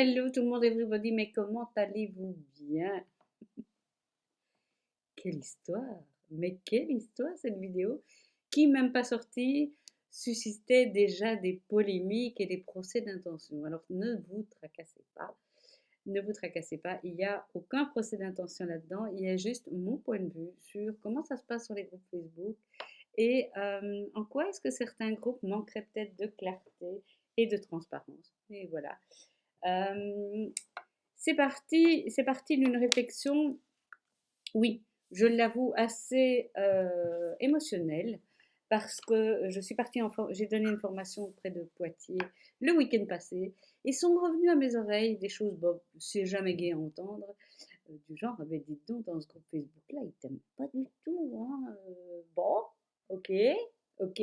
Hello tout le monde, everybody, mais comment allez-vous bien? Quelle histoire! Mais quelle histoire cette vidéo qui, même pas sortie, suscitait déjà des polémiques et des procès d'intention. Alors ne vous tracassez pas, ne vous tracassez pas, il n'y a aucun procès d'intention là-dedans, il y a juste mon point de vue sur comment ça se passe sur les groupes Facebook et en quoi est-ce que certains groupes manqueraient peut-être de clarté et de transparence. Et voilà. Euh, c'est parti d'une réflexion, oui, je l'avoue, assez émotionnelle, parce que je suis partie j'ai donné une formation auprès de Poitiers le week-end passé, et sont revenus à mes oreilles des choses, bon, c'est jamais gai à entendre, du genre, ah ben dites donc, dans ce groupe Facebook-là, ils t'aiment pas du tout, hein, bon, ok, ok.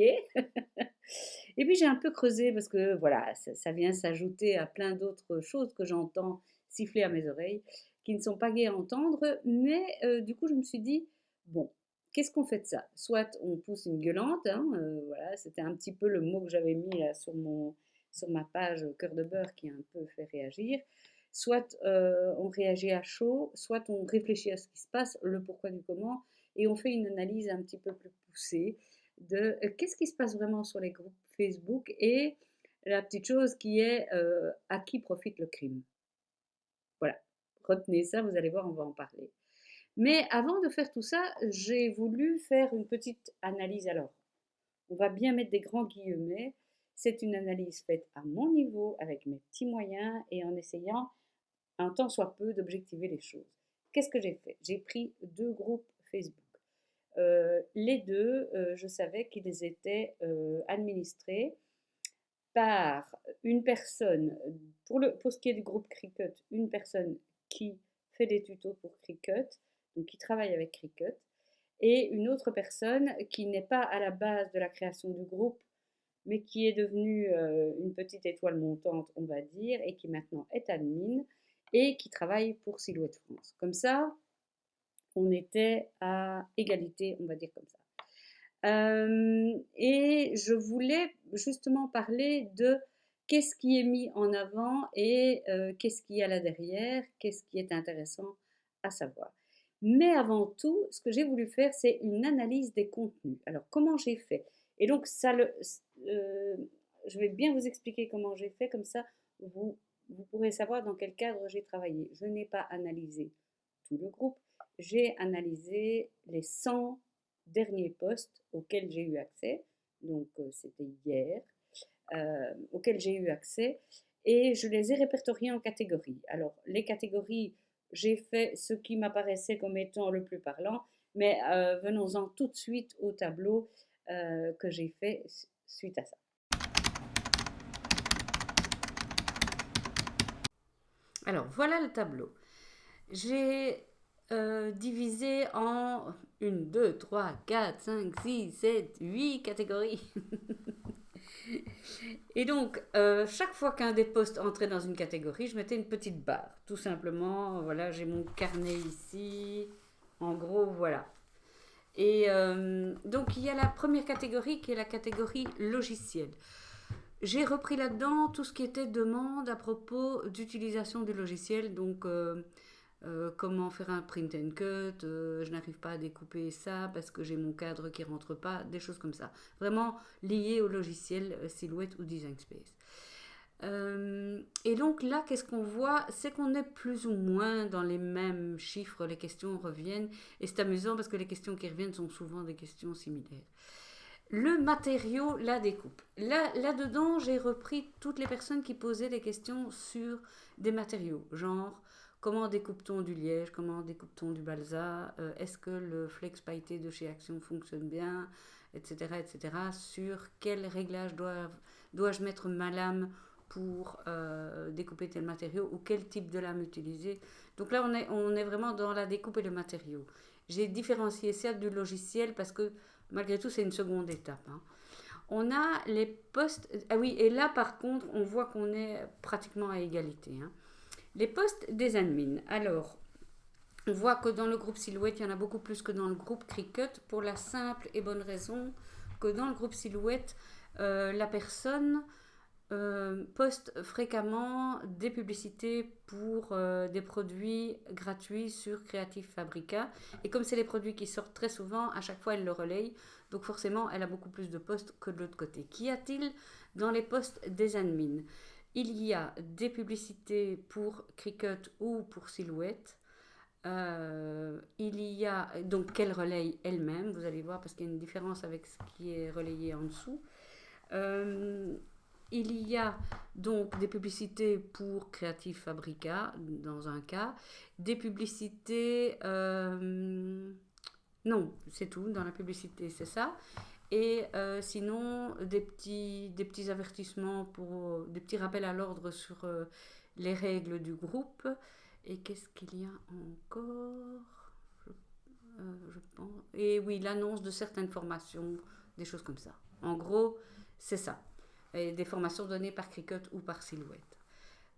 Et puis j'ai un peu creusé parce que voilà, ça vient s'ajouter à plein d'autres choses que j'entends siffler à mes oreilles, qui ne sont pas gaies à entendre, mais du coup je me suis dit, bon, qu'est-ce qu'on fait de ça? Soit on pousse une gueulante, hein, voilà, c'était un petit peu le mot que j'avais mis là sur ma page Cœur de beurre qui a un peu fait réagir, soit on réagit à chaud, soit on réfléchit à ce qui se passe, le pourquoi du comment, et on fait une analyse un petit peu plus poussée de qu'est-ce qui se passe vraiment sur les groupes Facebook et la petite chose qui est à qui profite le crime. Voilà, retenez ça, vous allez voir, on va en parler. Mais avant de faire tout ça, j'ai voulu faire une petite analyse. Alors, on va bien mettre des grands guillemets. C'est une analyse faite à mon niveau, avec mes petits moyens et en essayant un tant soit peu d'objectiver les choses. Qu'est-ce que j'ai fait? J'ai pris deux groupes Facebook. Les deux, je savais qu'ils étaient administrés par une personne, pour ce qui est du groupe Cricut, une personne qui fait des tutos pour Cricut, donc qui travaille avec Cricut, et une autre personne qui n'est pas à la base de la création du groupe, mais qui est devenue une petite étoile montante, on va dire, et qui maintenant est admin, et qui travaille pour Silhouette France. Comme ça, on était à égalité, on va dire comme ça. Et je voulais justement parler de qu'est-ce qui est mis en avant et qu'est-ce qu'il y a là derrière, qu'est-ce qui est intéressant à savoir. Mais avant tout, ce que j'ai voulu faire, c'est une analyse des contenus. Alors, comment j'ai fait? Et donc, euh, je vais bien vous expliquer comment j'ai fait, comme ça, vous, vous pourrez savoir dans quel cadre j'ai travaillé. Je n'ai pas analysé tout le groupe, j'ai analysé les 100 derniers posts auxquels j'ai eu accès, donc c'était hier, auxquels j'ai eu accès, et je les ai répertoriés en catégories. Alors, les catégories, j'ai fait ce qui m'apparaissait comme étant le plus parlant, mais venons-en tout de suite au tableau que j'ai fait suite à ça. Alors, voilà le tableau. J'ai divisé en 1, 2, 3, 4, 5, 6, 7, 8 catégories. Et donc, chaque fois qu'un des postes entrait dans une catégorie, je mettais une petite barre. Tout simplement, voilà, j'ai mon carnet ici. En gros, voilà. Et donc, il y a la première catégorie qui est la catégorie logiciel. J'ai repris là-dedans tout ce qui était demande à propos d'utilisation du logiciel. Donc, comment faire un print and cut, je n'arrive pas à découper ça parce que j'ai mon cadre qui rentre pas, des choses comme ça. Vraiment liées au logiciel Silhouette ou Design Space. Et donc là, qu'est-ce qu'on voit? C'est qu'on est plus ou moins dans les mêmes chiffres, les questions reviennent, et c'est amusant parce que les questions qui reviennent sont souvent des questions similaires. Le matériau, la découpe. Là-dedans, j'ai repris toutes les personnes qui posaient des questions sur des matériaux, genre comment découpe-t-on du liège, comment découpe-t-on du balsa, est-ce que le flex pailleté de chez Action fonctionne bien, etc. etc. Sur quel réglage dois-je mettre ma lame pour découper tel matériau ou quel type de lame utiliser. Donc là, on est vraiment dans la découpe et le matériau. J'ai différencié ça du logiciel parce que malgré tout, c'est une seconde étape. Hein. On a les postes. Ah oui, et là, par contre, on voit qu'on est pratiquement à égalité. Hein. Les postes des admins. Alors, on voit que dans le groupe Silhouette, il y en a beaucoup plus que dans le groupe Cricut pour la simple et bonne raison que dans le groupe Silhouette, la personne Poste fréquemment des publicités pour des produits gratuits sur Creative Fabrica. Et comme c'est les produits qui sortent très souvent, à chaque fois elle le relaye. Donc forcément, elle a beaucoup plus de postes que de l'autre côté. Qu'y a-t-il dans les postes des admins? Il y a des publicités pour Cricut ou pour Silhouette. Il y a donc qu'elle relaye elle-même, vous allez voir, parce qu'il y a une différence avec ce qui est relayé en dessous. Euh, il y a donc des publicités pour Creative Fabrica dans un cas, des publicités... non, c'est tout, dans la publicité c'est ça. Et sinon, des petits avertissements, pour, des petits rappels à l'ordre sur les règles du groupe. Et qu'est-ce qu'il y a encore? je, je pense. Et oui, l'annonce de certaines formations, des choses comme ça. En gros, c'est ça. Et des formations données par Cricut ou par Silhouette.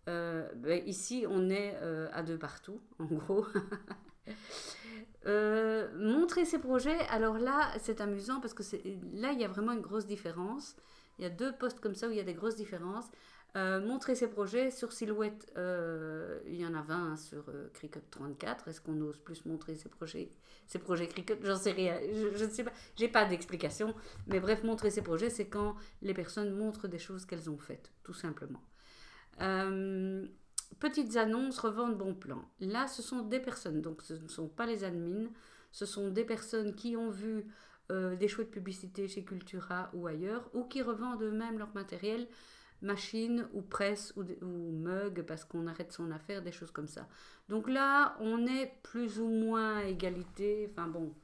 Ben ici, on est à deux partout, en gros. Montrer ses projets, alors là, c'est amusant parce que là, il y a vraiment une grosse différence. Il y a deux postes comme ça où il y a des grosses différences. Montrer ses projets sur Silhouette, il y en a 20 sur Cricut 34. Est-ce qu'on ose plus montrer ses projets Cricut? J'en sais rien, je ne sais pas, j'ai pas d'explication. Mais bref, montrer ses projets, c'est quand les personnes montrent des choses qu'elles ont faites, tout simplement. Euh, Petites annonces, revente bon plan. Là, ce sont des personnes, donc ce ne sont pas les admins, ce sont des personnes qui ont vu des chouettes publicités chez Cultura ou ailleurs, ou qui revendent eux-mêmes leur matériel, machine ou presse ou mug, parce qu'on arrête son affaire, des choses comme ça. Donc là, on est plus ou moins à égalité. Enfin bon,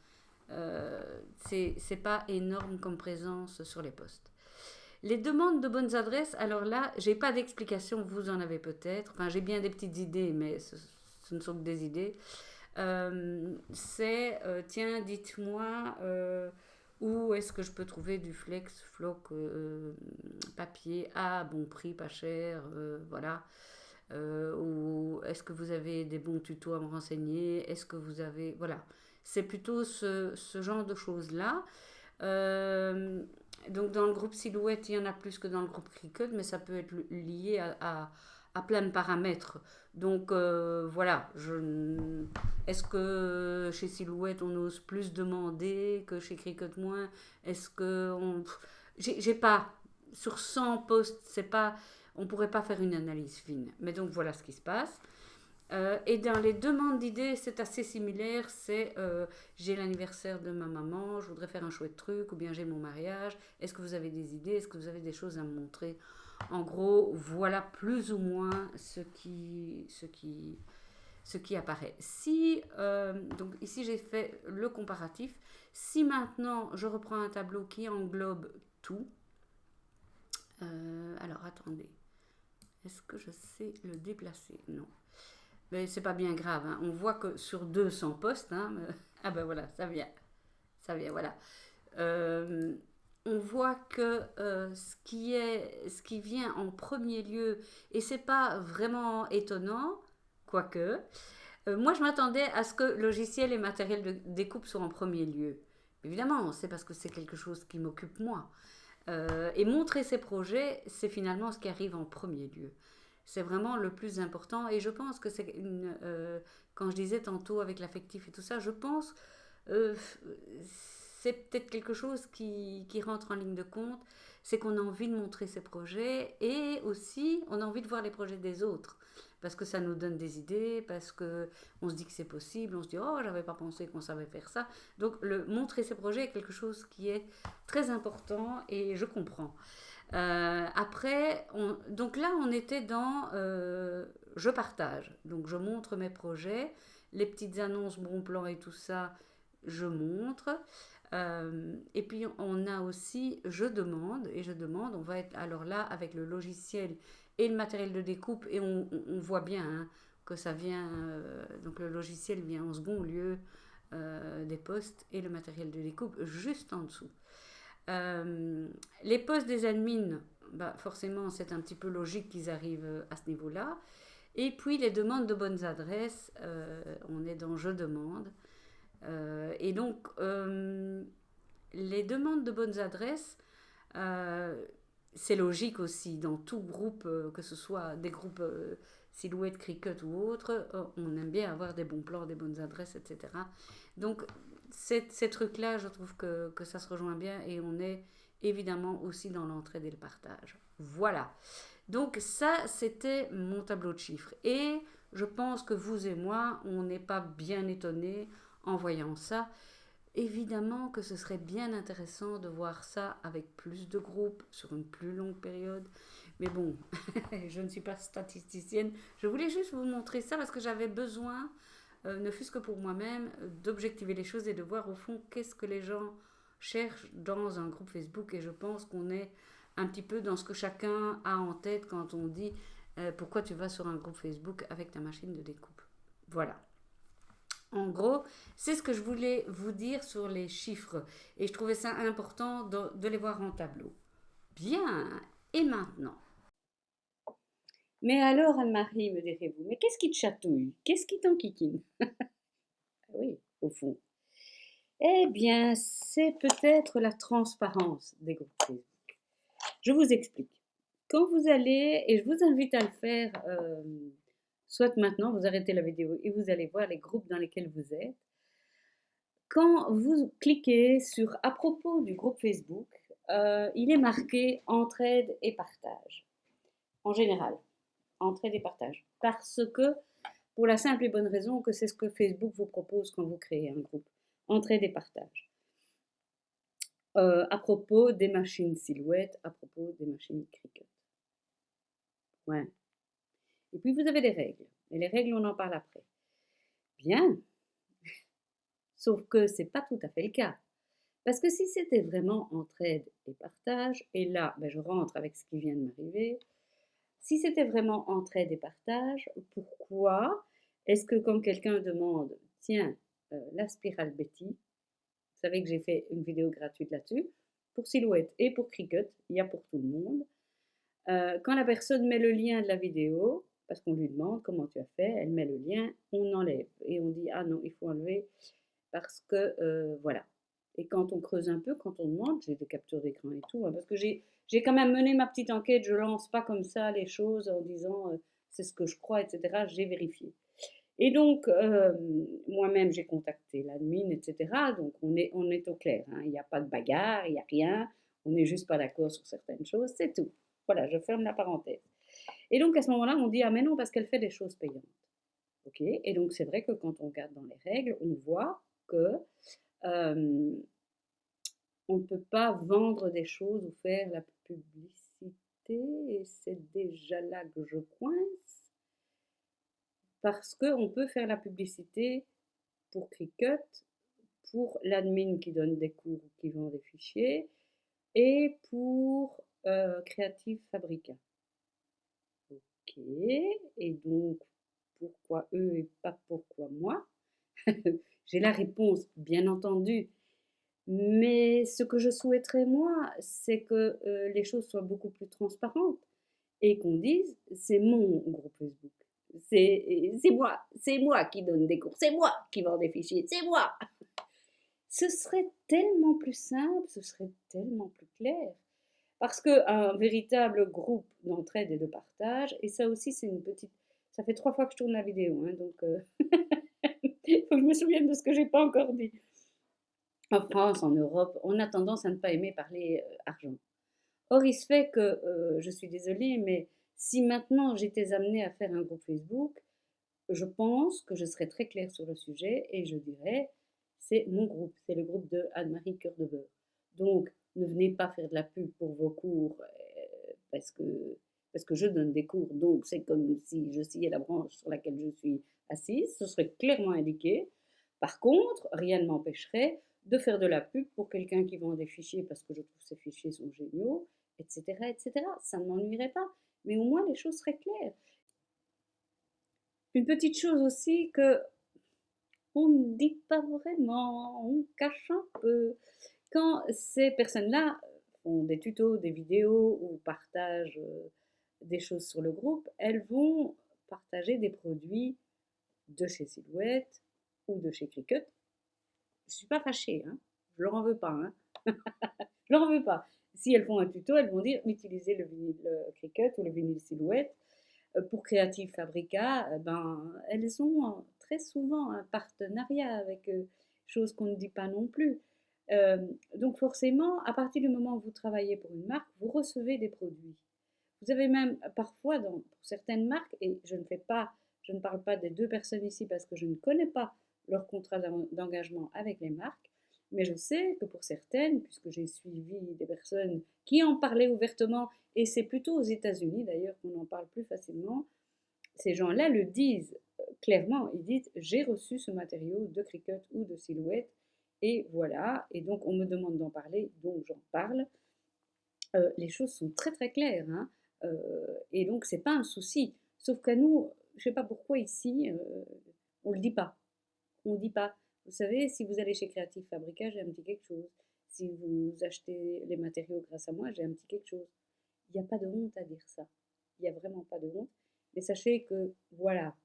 c'est pas énorme comme présence sur les postes. Les demandes de bonnes adresses, alors là, j'ai pas d'explication, vous en avez peut-être. Enfin, j'ai bien des petites idées, mais ce ne sont que des idées. Tiens, dites-moi où est-ce que je peux trouver du flex, floc, papier à bon prix, pas cher, voilà. Ou est-ce que vous avez des bons tutos à me renseigner? Est-ce que vous avez... Voilà. C'est plutôt ce genre de choses-là. Euh, donc dans le groupe Silhouette, il y en a plus que dans le groupe Cricut, mais ça peut être lié à plein de paramètres. Donc voilà, est-ce que chez Silhouette on ose plus demander que chez Cricut moins? Est-ce que on... J'ai pas, sur 100 posts, c'est pas, on pourrait pas faire une analyse fine. Mais donc voilà ce qui se passe. Et dans les demandes d'idées, c'est assez similaire. C'est j'ai l'anniversaire de ma maman, je voudrais faire un chouette truc, ou bien j'ai mon mariage. Est-ce que vous avez des idées? Est-ce que vous avez des choses à me montrer? En gros, voilà plus ou moins ce qui apparaît. Si, donc ici j'ai fait le comparatif. Si maintenant je reprends un tableau qui englobe tout, alors attendez, est-ce que je sais le déplacer? Non. Mais c'est pas bien grave, hein. On voit que sur 200 postes, hein, ah ben voilà, ça vient, voilà. Euh, on voit que ce qui vient en premier lieu, et c'est pas vraiment étonnant, quoique, moi je m'attendais à ce que logiciel et matériel de découpe soient en premier lieu. Évidemment, c'est parce que c'est quelque chose qui m'occupe moi. Et montrer ses projets, c'est finalement ce qui arrive en premier lieu. C'est vraiment le plus important. Et je pense que c'est une... quand je disais tantôt avec l'affectif et tout ça, je pense euh, c'est peut-être quelque chose qui rentre en ligne de compte. C'est qu'on a envie de montrer ses projets et aussi on a envie de voir les projets des autres. Parce que ça nous donne des idées, parce qu'on se dit que c'est possible, on se dit oh j'avais pas pensé qu'on savait faire ça. Donc le montrer ses projets est quelque chose qui est très important et je comprends. Après, donc là, on était dans je partage. Donc, je montre mes projets, les petites annonces, bon plan et tout ça, je montre. Et puis, on a aussi je demande. Et je demande, on va être alors là avec le logiciel et le matériel de découpe. Et on voit bien hein, que ça vient. Donc, le logiciel vient en second lieu des postes et le matériel de découpe juste en dessous. Euh, les postes des admins, bah forcément, c'est un petit peu logique qu'ils arrivent à ce niveau-là. Et puis les demandes de bonnes adresses, on est dans je demande. Et donc, les demandes de bonnes adresses, euh, c'est logique aussi, dans tout groupe, que ce soit des groupes Silhouette, Cricut ou autres, on aime bien avoir des bons plans, des bonnes adresses, etc. Donc, ces trucs-là, je trouve que ça se rejoint bien et on est évidemment aussi dans l'entraide et le partage. Voilà. Donc ça, c'était mon tableau de chiffres. Et je pense que vous et moi, on n'est pas bien étonnés en voyant ça. Évidemment que ce serait bien intéressant de voir ça avec plus de groupes sur une plus longue période. Mais bon, je ne suis pas statisticienne. Je voulais juste vous montrer ça parce que j'avais besoin, ne fût-ce que pour moi-même, d'objectiver les choses et de voir au fond qu'est-ce que les gens cherchent dans un groupe Facebook. Et je pense qu'on est un petit peu dans ce que chacun a en tête quand on dit pourquoi tu vas sur un groupe Facebook avec ta machine de découpe. Voilà. En gros, c'est ce que je voulais vous dire sur les chiffres. Et je trouvais ça important de les voir en tableau. Bien. Et maintenant? Mais alors, Anne-Marie, me direz-vous, mais qu'est-ce qui te chatouille? Qu'est-ce qui t'enquiquine? Oui, au fond. Eh bien, c'est peut-être la transparence des groupes Facebook. Je vous explique. Quand vous allez, et je vous invite à le faire, soit maintenant, vous arrêtez la vidéo et vous allez voir les groupes dans lesquels vous êtes. Quand vous cliquez sur à propos du groupe Facebook, il est marqué entraide et partage. En général, entraide et partage. Parce que, pour la simple et bonne raison que c'est ce que Facebook vous propose quand vous créez un groupe. Entraide et partage. À propos des machines Silhouette, à propos des machines Cricut. Ouais. Et puis vous avez des règles. Et les règles, on en parle après. Bien. Sauf que c'est pas tout à fait le cas. Parce que si c'était vraiment entraide et partage, et là, ben, je rentre avec ce qui vient de m'arriver, si c'était vraiment entraide et partage, pourquoi est-ce que quand quelqu'un demande, tiens, la spirale Betty, vous savez que j'ai fait une vidéo gratuite là-dessus, pour Silhouette et pour Cricut, il y a pour tout le monde, quand la personne met le lien de la vidéo, parce qu'on lui demande comment tu as fait, elle met le lien, on enlève. Et on dit, ah non, il faut enlever parce que, voilà. Et quand on creuse un peu, quand on demande, j'ai des captures d'écran et tout, hein, parce que j'ai quand même mené ma petite enquête, je lance pas comme ça les choses en disant c'est ce que je crois, etc. J'ai vérifié. Et donc, moi-même, j'ai contacté l'admin, etc. Donc, on est au clair, hein. Il n'y a pas de bagarre, il n'y a rien. On n'est juste pas d'accord sur certaines choses, c'est tout. Voilà, je ferme la parenthèse. Et donc, à ce moment-là, on dit, ah mais non, parce qu'elle fait des choses payantes. Ok. Et donc, c'est vrai que quand on regarde dans les règles, on voit que on ne peut pas vendre des choses ou faire la publicité. Et c'est déjà là que je coince. Parce qu'on peut faire la publicité pour Cricut, pour l'admin qui donne des cours ou qui vend des fichiers, et pour Creative Fabrica. Ok, et donc pourquoi eux et pas pourquoi moi? J'ai la réponse, bien entendu. Mais ce que je souhaiterais, moi, c'est que les choses soient beaucoup plus transparentes et qu'on dise, c'est mon groupe Facebook. C'est moi qui donne des cours, c'est moi qui vends des fichiers, c'est moi. Ce serait tellement plus simple, ce serait tellement plus clair. Parce qu'un véritable groupe d'entraide et de partage, et ça aussi c'est une petite... Ça fait 3 fois que je tourne la vidéo, hein, donc il faut que je me souvienne de ce que j'ai pas encore dit. En France, en Europe, on a tendance à ne pas aimer parler argent. Or, il se fait que, je suis désolée, mais si maintenant j'étais amenée à faire un groupe Facebook, je pense que je serais très claire sur le sujet et je dirais, c'est mon groupe, c'est le groupe de Anne-Marie Cœur de Beurre. Donc, ne venez pas faire de la pub pour vos cours parce que je donne des cours, donc c'est comme si je sciais la branche sur laquelle je suis assise, ce serait clairement indiqué. Par contre, rien ne m'empêcherait de faire de la pub pour quelqu'un qui vend des fichiers parce que je trouve ces fichiers sont géniaux, etc., etc. Ça ne m'ennuierait pas, mais au moins les choses seraient claires. Une petite chose aussi que on ne dit pas vraiment, on cache un peu. Quand ces personnes-là font des tutos, des vidéos ou partagent des choses sur le groupe, elles vont partager des produits de chez Silhouette ou de chez Cricut. Je ne suis pas fâchée, hein. Je leur en veux pas, hein. Je leur en veux pas. Si elles font un tuto, elles vont dire utilisez le vinyle Cricut ou le vinyle Silhouette. Pour Creative Fabrica, ben, elles ont très souvent un partenariat avec eux, chose qu'on ne dit pas non plus. Donc forcément, à partir du moment où vous travaillez pour une marque, vous recevez des produits. Vous avez même parfois, pour certaines marques, et je ne parle pas des deux personnes ici parce que je ne connais pas leur contrat d'engagement avec les marques, mais je sais que pour certaines, puisque j'ai suivi des personnes qui en parlaient ouvertement, et c'est plutôt aux États-Unis d'ailleurs qu'on en parle plus facilement, ces gens-là le disent clairement, ils disent j'ai reçu ce matériau de Cricut ou de Silhouette, et voilà, et donc on me demande d'en parler, donc j'en parle. Les choses sont très très claires, hein, et donc c'est pas un souci. Sauf qu'à nous, je sais pas pourquoi ici, on le dit pas. On dit pas. Vous savez, si vous allez chez Creative Fabrica, j'ai un petit quelque chose. Si vous achetez les matériaux grâce à moi, j'ai un petit quelque chose. Il n'y a pas de honte à dire ça. Il n'y a vraiment pas de honte. Mais sachez que, voilà,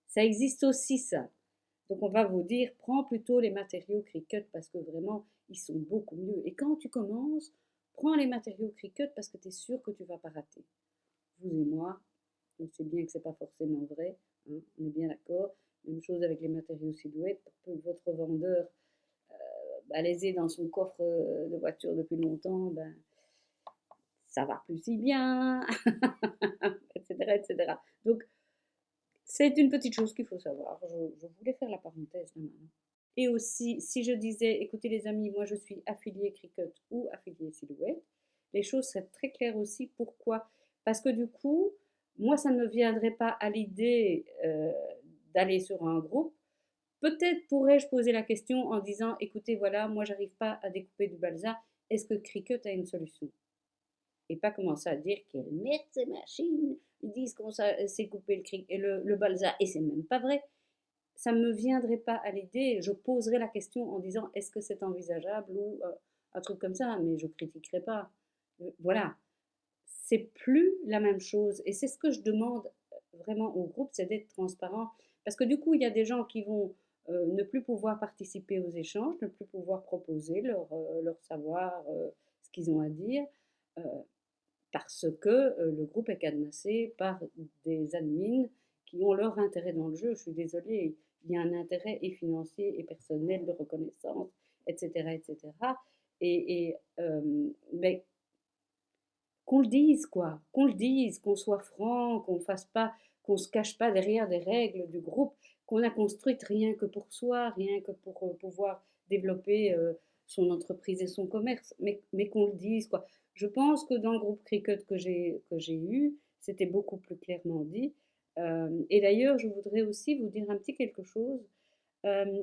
ça existe aussi ça. Donc on va vous dire, prends plutôt les matériaux Cricut parce que vraiment, ils sont beaucoup mieux. Et quand tu commences, prends les matériaux Cricut parce que tu es sûr que tu ne vas pas rater. Vous et moi, on sait bien que c'est pas forcément vrai, hein, on est bien d'accord. Même chose avec les matériaux Silhouette, pour peu que votre vendeur les ait dans son coffre de voiture depuis longtemps, ben, ça va plus si bien, etc., etc. Donc, c'est une petite chose qu'il faut savoir. Je voulais faire la parenthèse là maintenant. Et aussi, si je disais, écoutez les amis, moi je suis affiliée Cricut ou affiliée Silhouette, les choses seraient très claires aussi. Pourquoi? Parce que du coup, moi ça ne me viendrait pas à l'idée d'aller sur un groupe. Peut-être pourrais-je poser la question en disant, écoutez, voilà, moi j'arrive pas à découper du balsa, est-ce que Cricut a une solution? Et pas commencer à dire qu'elles mettent ces machines, ils disent qu'on sait couper le balsa, et c'est même pas vrai. Ça ne me viendrait pas à l'idée, je poserais la question en disant est-ce que c'est envisageable ou un truc comme ça, mais je critiquerai pas. Voilà, c'est plus la même chose. Et c'est ce que je demande vraiment au groupe, c'est d'être transparent. Parce que du coup, il y a des gens qui vont ne plus pouvoir participer aux échanges, ne plus pouvoir proposer leur savoir, ce qu'ils ont à dire, euh, parce que le groupe est cadenassé par des admins qui ont leur intérêt dans le jeu. Je suis désolée, il y a un intérêt et financier et personnel de reconnaissance, etc., etc. Mais qu'on le dise, quoi, qu'on le dise, qu'on soit franc, qu'on fasse pas, qu'on se cache pas derrière des règles du groupe qu'on a construites rien que pour soi, rien que pour pouvoir développer son entreprise et son commerce, mais qu'on le dise, quoi. Je pense que dans le groupe Cricut que j'ai eu, c'était beaucoup plus clairement dit. Et d'ailleurs, je voudrais aussi vous dire un petit quelque chose.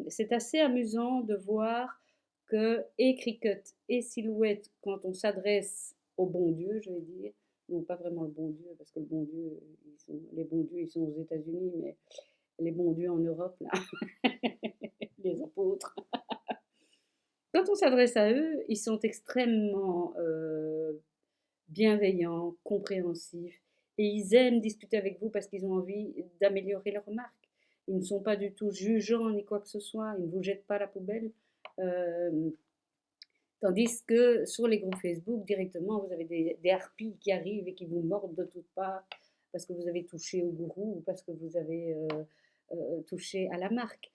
C'est assez amusant de voir que et Cricut et Silhouette, quand on s'adresse au bon Dieu, je vais dire, non pas vraiment le bon Dieu, parce que le bon Dieu, les bons dieux, ils sont aux États-Unis, mais les bons dieux en Europe, là, les apôtres. Quand on s'adresse à eux, ils sont extrêmement bienveillants, compréhensifs, et ils aiment discuter avec vous parce qu'ils ont envie d'améliorer leur marque. Ils ne sont pas du tout jugeants ni quoi que ce soit, ils ne vous jettent pas à la poubelle. Euh, Tandis que sur les groupes Facebook, directement, vous avez des harpies qui arrivent et qui vous mordent de toutes parts parce que vous avez touché au gourou ou parce que vous avez touché à la marque.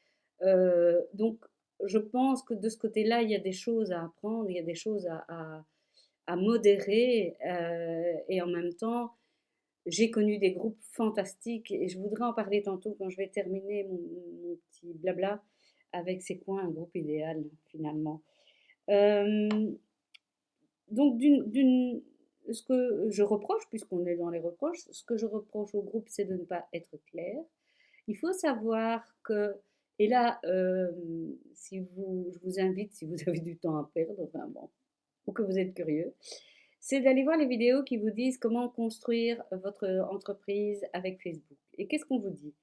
Donc, je pense que de ce côté-là, il y a des choses à apprendre, il y a des choses à modérer, et en même temps, j'ai connu des groupes fantastiques et je voudrais en parler tantôt quand je vais terminer mon petit blabla avec c'est quoi un groupe idéal finalement. Euh, donc, ce que je reproche, puisqu'on est dans les reproches, ce que je reproche au groupe, c'est de ne pas être clair. Il faut savoir que, et là, si je vous invite, si vous avez du temps à perdre, enfin bon, ou que vous êtes curieux, c'est d'aller voir les vidéos qui vous disent comment construire votre entreprise avec Facebook. Et qu'est-ce qu'on vous dit?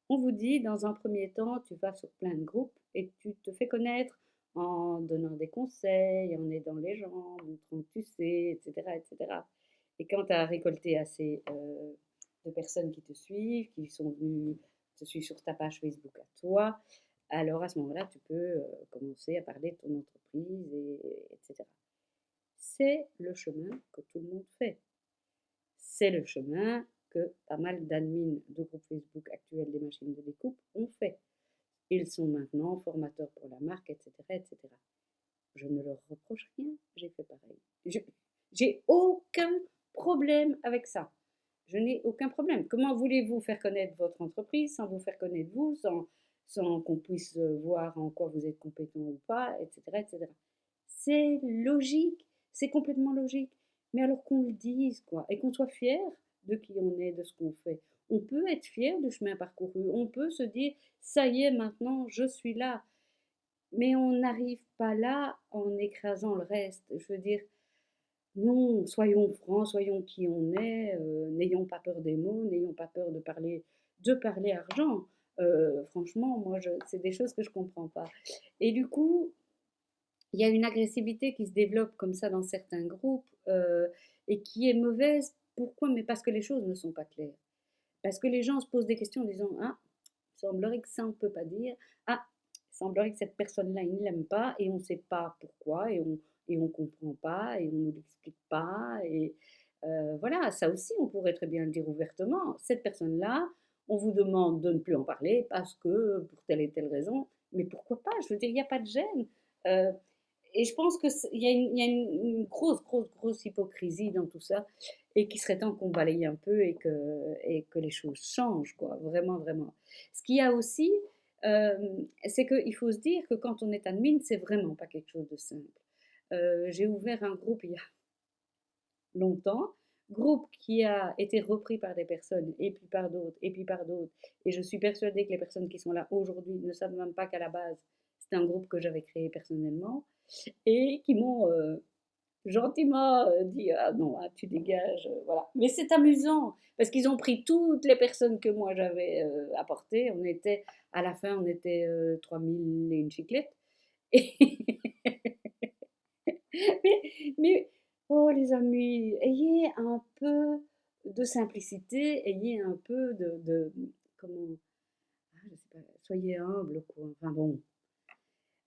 On vous dit, dans un premier temps, tu vas sur plein de groupes et tu te fais connaître en donnant des conseils, en aidant les gens, en montrant que tu sais, etc., etc. Et cetera. Et quand tu as récolté assez de personnes qui te suivent, qui sont venues te suivre sur ta page Facebook à toi, alors à ce moment-là, tu peux commencer à parler de ton entreprise, etc. C'est le chemin que tout le monde fait. C'est le chemin que pas mal d'admins de groupes Facebook actuels des machines de découpe ont fait. Ils sont maintenant formateurs pour la marque, etc., etc. Je ne leur reproche rien, j'ai fait pareil. J'ai aucun problème avec ça. Je n'ai aucun problème. Comment voulez-vous faire connaître votre entreprise sans vous faire connaître vous, sans qu'on puisse voir en quoi vous êtes compétent ou pas, etc., etc. C'est logique, c'est complètement logique. Mais alors qu'on le dise, quoi, et qu'on soit fier de qui on est, de ce qu'on fait. On peut être fier du chemin parcouru, on peut se dire, ça y est, maintenant, je suis là. Mais on n'arrive pas là en écrasant le reste. Je veux dire, non, soyons francs, soyons qui on est, n'ayons pas peur des mots, n'ayons pas peur de parler argent. Franchement, moi, c'est des choses que je comprends pas. Et du coup, il y a une agressivité qui se développe comme ça dans certains groupes et qui est mauvaise. Pourquoi? Mais parce que les choses ne sont pas claires. Parce que les gens se posent des questions en disant, ah, il semblerait que ça on ne peut pas dire. Ah, il semblerait que cette personne-là, il ne l'aime pas et on ne sait pas pourquoi et on comprend pas et on ne l'explique pas. Et voilà, ça aussi, on pourrait très bien le dire ouvertement. Cette personne-là, on vous demande de ne plus en parler parce que pour telle et telle raison. Mais pourquoi pas? Je veux dire, il n'y a pas de gêne. Euh, et je pense qu'il y a une grosse, grosse, grosse hypocrisie dans tout ça et qu'il serait temps qu'on balaye un peu et que les choses changent, quoi. Vraiment, vraiment. Ce qu'il y a aussi, euh, c'est qu'il faut se dire que quand on est admin, c'est vraiment pas quelque chose de simple. J'ai ouvert un groupe il y a longtemps, groupe qui a été repris par des personnes et puis par d'autres et puis par d'autres. Et je suis persuadée que les personnes qui sont là aujourd'hui ne savent même pas qu'à la base, c'était un groupe que j'avais créé personnellement et qui m'ont gentiment dit ah non, ah, tu dégages, voilà. Mais c'est amusant parce qu'ils ont pris toutes les personnes que moi j'avais apportées. À la fin, on était 3000 et une chiclette. Et mais, oh les amis, ayez un peu de simplicité, ayez un peu comment, je sais pas, soyez humble, quoi. Enfin bon.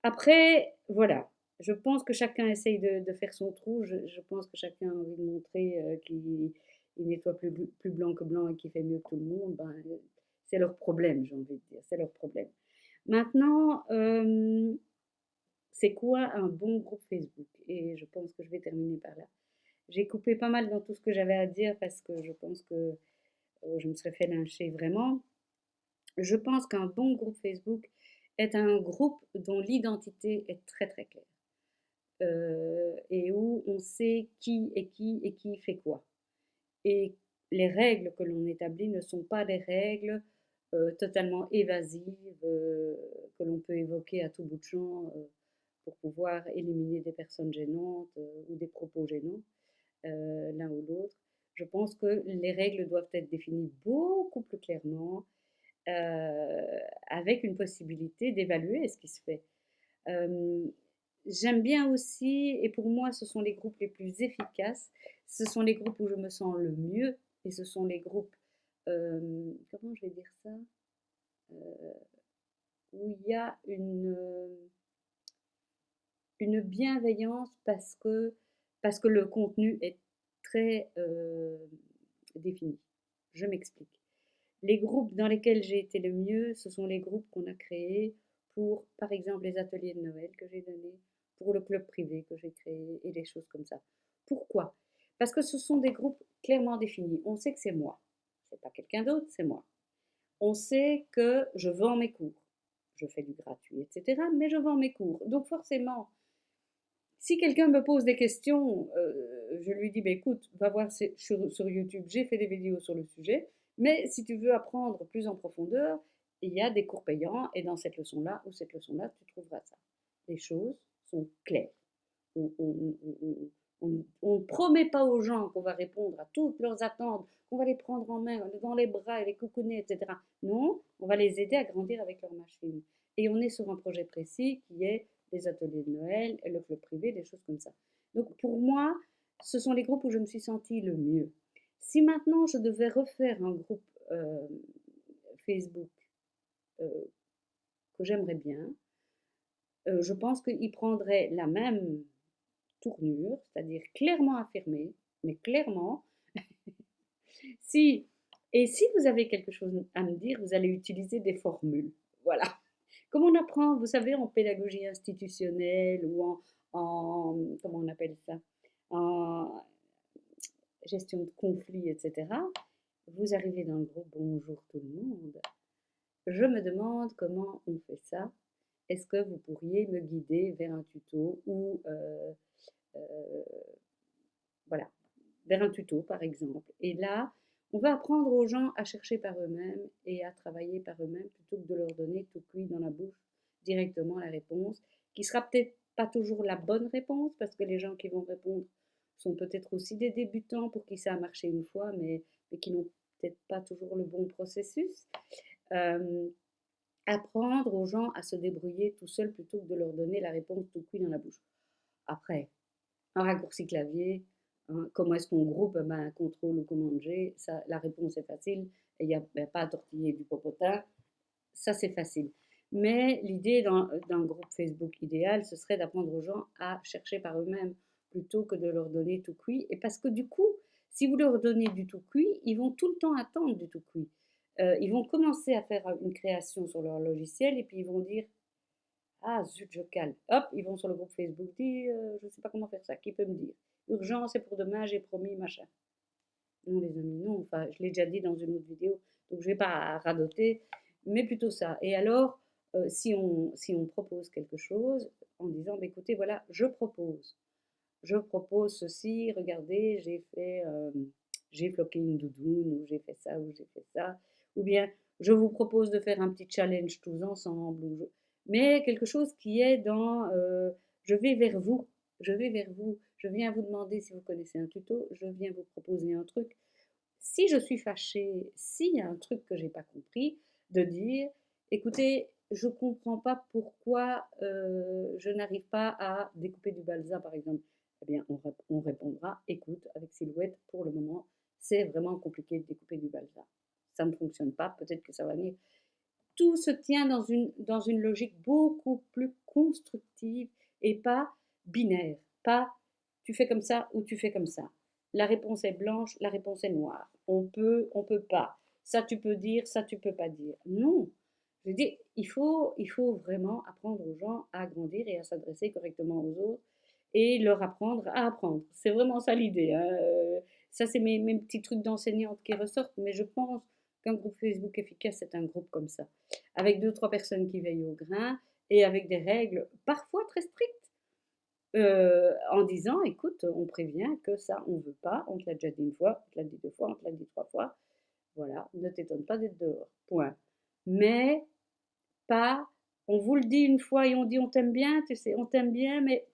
Après, voilà. Je pense que chacun essaye de faire son trou. Je pense que chacun a envie de montrer qu'il nettoie plus blanc que blanc et qu'il fait mieux que tout le monde. Ben, c'est leur problème, j'ai envie de dire. C'est leur problème. Maintenant, c'est quoi un bon groupe Facebook? Et je pense que je vais terminer par là. J'ai coupé pas mal dans tout ce que j'avais à dire parce que je pense que je me serais fait lyncher vraiment. Je pense qu'un bon groupe Facebook est un groupe dont l'identité est très très claire et où on sait qui est qui et qui fait quoi. Et les règles que l'on établit ne sont pas des règles totalement évasives que l'on peut évoquer à tout bout de champ pour pouvoir éliminer des personnes gênantes ou des propos gênants, l'un ou l'autre. Je pense que les règles doivent être définies beaucoup plus clairement, avec une possibilité d'évaluer ce qui se fait. Euh, J'aime bien aussi, et pour moi, ce sont les groupes les plus efficaces. Ce sont les groupes où je me sens le mieux, et ce sont les groupes, comment je vais dire ça, Euh, où il y a une bienveillance parce que le contenu est très défini. Je m'explique. Les groupes dans lesquels j'ai été le mieux, ce sont les groupes qu'on a créés pour, par exemple, les ateliers de Noël que j'ai donnés, pour le club privé que j'ai créé et des choses comme ça. Pourquoi? Parce que ce sont des groupes clairement définis. On sait que c'est moi. C'est pas quelqu'un d'autre, c'est moi. On sait que je vends mes cours. Je fais du gratuit, etc. Mais je vends mes cours. Donc forcément, si quelqu'un me pose des questions, je lui dis, bah, écoute, va voir sur YouTube, j'ai fait des vidéos sur le sujet, mais si tu veux apprendre plus en profondeur, il y a des cours payants et dans cette leçon-là ou cette leçon-là, tu trouveras ça. Les choses sont claires. On ne promet pas aux gens qu'on va répondre à toutes leurs attentes, qu'on va les prendre en main, dans les bras et les coucouner, etc. Non, on va les aider à grandir avec leur machine. Et on est sur un projet précis qui est les ateliers de Noël, le club privé, des choses comme ça. Donc pour moi, ce sont les groupes où je me suis sentie le mieux. Si maintenant je devais refaire un groupe Facebook euh, que j'aimerais bien, je pense qu'il prendrait la même tournure, c'est-à-dire clairement affirmé, mais clairement. Si, et si vous avez quelque chose à me dire, vous allez utiliser des formules. Voilà. Comme on apprend, vous savez, en pédagogie institutionnelle ou comment on appelle ça, en gestion de conflits, etc. Vous arrivez dans le groupe, bonjour tout le monde. Je me demande comment on fait ça. Est-ce que vous pourriez me guider vers un tuto ou euh, voilà, vers un tuto par exemple. Et là, on va apprendre aux gens à chercher par eux-mêmes et à travailler par eux-mêmes plutôt que de leur donner tout cuit dans la bouche directement la réponse, qui sera peut-être pas toujours la bonne réponse parce que les gens qui vont répondre sont peut-être aussi des débutants pour qui ça a marché une fois, mais qui n'ont peut-être pas toujours le bon processus. Euh, Apprendre aux gens à se débrouiller tout seuls plutôt que de leur donner la réponse tout cuit dans la bouche. Après, un raccourci clavier, hein, comment est-ce qu'on groupe ben, contrôle ou commande G, ça, la réponse est facile, il n'y a ben, pas à tortiller du popotin, ça c'est facile. Mais l'idée d'un groupe Facebook idéal, ce serait d'apprendre aux gens à chercher par eux-mêmes plutôt que de leur donner tout cuit. Et parce que du coup, si vous leur donnez du tout cuit, ils vont tout le temps attendre du tout cuit. Ils vont commencer à faire une création sur leur logiciel et puis ils vont dire ah zut, je cale. Hop, ils vont sur le groupe Facebook, dit je ne sais pas comment faire ça, qui peut me dire? Urgence, c'est pour demain, j'ai promis, machin. Non, les amis, non, enfin, je l'ai déjà dit dans une autre vidéo, donc je ne vais pas radoter, mais plutôt ça. Et alors, si on propose quelque chose en disant, bah, écoutez, voilà, je propose ceci, regardez, j'ai floqué une doudoune, ou j'ai fait ça, ou j'ai fait ça, ou bien je vous propose de faire un petit challenge tous ensemble, mais quelque chose qui est dans je vais vers vous, je vais vers vous, je viens vous demander si vous connaissez un tuto, je viens vous proposer un truc. Si je suis fâchée, s'il y a un truc que j'ai pas compris, de dire, écoutez, je ne comprends pas pourquoi je n'arrive pas à découper du balsa, par exemple. Eh bien, on répondra, écoute, avec Silhouette, pour le moment, c'est vraiment compliqué de découper du balsa. Ça ne fonctionne pas, peut-être que ça va venir. Tout se tient dans une logique beaucoup plus constructive et pas binaire. Pas tu fais comme ça ou tu fais comme ça. La réponse est blanche, la réponse est noire. On peut pas. Ça tu peux dire, ça tu peux pas dire. Non. Je dis, il faut vraiment apprendre aux gens à grandir et à s'adresser correctement aux autres et leur apprendre à apprendre. C'est vraiment ça l'idée, hein. Ça, c'est mes petits trucs d'enseignante qui ressortent, mais je pense qu'un groupe Facebook efficace, c'est un groupe comme ça, avec deux, trois personnes qui veillent au grain et avec des règles parfois très strictes, en disant, écoute, on prévient que ça, on ne veut pas, on te l'a déjà dit une fois, on te l'a dit deux fois, on te l'a dit trois fois, voilà, ne t'étonne pas d'être dehors, point. Mais pas, on vous le dit une fois et on dit on t'aime bien, tu sais, on t'aime bien, mais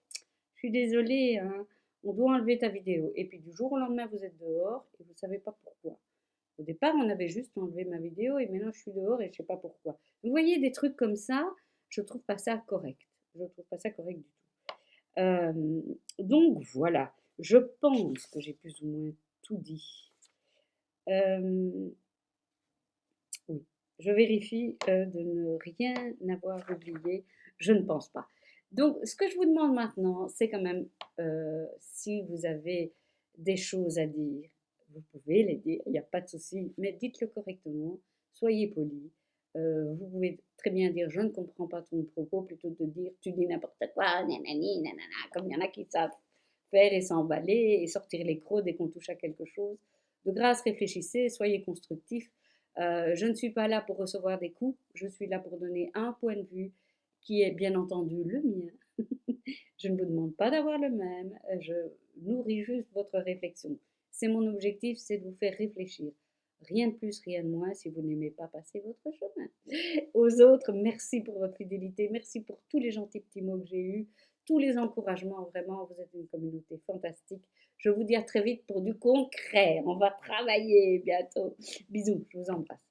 je suis désolée, hein, on doit enlever ta vidéo. Et puis du jour au lendemain, vous êtes dehors et vous ne savez pas pourquoi. Au départ, on avait juste enlevé ma vidéo et maintenant je suis dehors et je ne sais pas pourquoi. Vous voyez, des trucs comme ça, je ne trouve pas ça correct. Je ne trouve pas ça correct du tout. Donc voilà, je pense que j'ai plus ou moins tout dit. Euh, oui, je vérifie de ne rien avoir oublié. Je ne pense pas. Donc, ce que je vous demande maintenant, c'est quand même, si vous avez des choses à dire, vous pouvez les dire, il n'y a pas de souci, mais dites-le correctement, soyez poli. Vous pouvez très bien dire je ne comprends pas ton propos plutôt que de dire tu dis n'importe quoi, nanani, nanana, comme il y en a qui savent faire et s'emballer et sortir les crocs dès qu'on touche à quelque chose. De grâce, réfléchissez, soyez constructifs. Je ne suis pas là pour recevoir des coups, je suis là pour donner un point de vue qui est bien entendu le mien. Je ne vous demande pas d'avoir le même, je nourris juste votre réflexion. C'est mon objectif, c'est de vous faire réfléchir. Rien de plus, rien de moins si vous n'aimez pas passer votre chemin. Aux autres, merci pour votre fidélité, merci pour tous les gentils petits mots que j'ai eus, tous les encouragements, vraiment, vous êtes une communauté fantastique. Je vous dis à très vite pour du concret, on va travailler bientôt. Bisous, je vous embrasse.